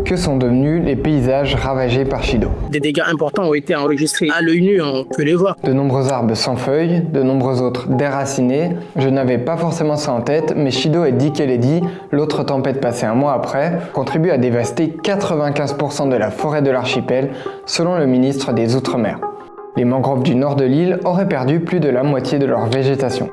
Que sont devenus les paysages ravagés par Chido? Des dégâts importants ont été enregistrés à l'œil nu, on peut les voir. De nombreux arbres sans feuilles, de nombreux autres déracinés. Je n'avais pas forcément ça en tête, mais Chido et Dikeledi, l'autre tempête passée un mois après, contribuent à dévaster 95% de la forêt de l'archipel, selon le ministre des Outre-mer. Les mangroves du nord de l'île auraient perdu plus de la moitié de leur végétation.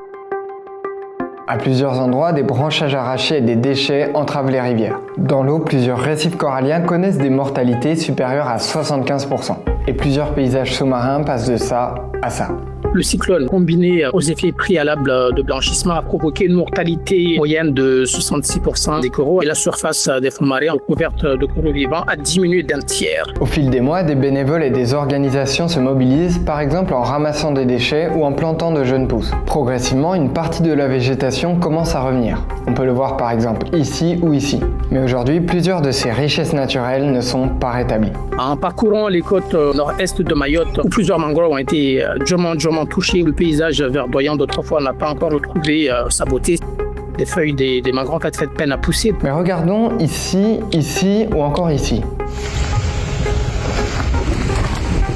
À plusieurs endroits, des branchages arrachés et des déchets entravent les rivières. Dans l'eau, plusieurs récifs coralliens connaissent des mortalités supérieures à 75%. Et plusieurs paysages sous-marins passent de ça à ça. Le cyclone, combiné aux effets préalables de blanchissement, a provoqué une mortalité moyenne de 66% des coraux et la surface des fonds marins recouverte de coraux vivants a diminué d'un tiers. Au fil des mois, des bénévoles et des organisations se mobilisent, par exemple en ramassant des déchets ou en plantant de jeunes pousses. Progressivement, une partie de la végétation commence à revenir. On peut le voir par exemple ici ou ici. Mais aujourd'hui, plusieurs de ces richesses naturelles ne sont pas rétablies. En parcourant les côtes nord-est de Mayotte, où plusieurs mangroves ont été durement touchées, le paysage verdoyant d'autrefois n'a pas encore retrouvé sa beauté. Les feuilles des mangroves ont fait peine à pousser. Mais regardons ici, ici ou encore ici.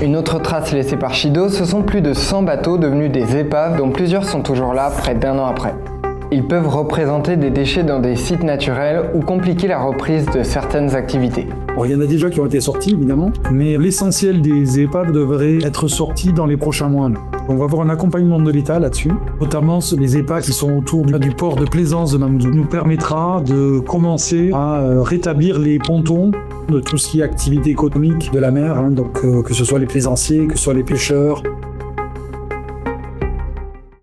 Une autre trace laissée par Chido, ce sont plus de 100 bateaux devenus des épaves dont plusieurs sont toujours là près d'un an après. Ils peuvent représenter des déchets dans des sites naturels ou compliquer la reprise de certaines activités. Bon, il y en a déjà qui ont été sortis, évidemment, mais l'essentiel des épaves devrait être sorti dans les prochains mois. On va avoir un accompagnement de l'État là-dessus, notamment les épaves qui sont autour du port de plaisance de Mamoudzou. Nous permettra de commencer à rétablir les pontons de tout ce qui est activité économique de la mer, donc que ce soit les plaisanciers, que ce soit les pêcheurs,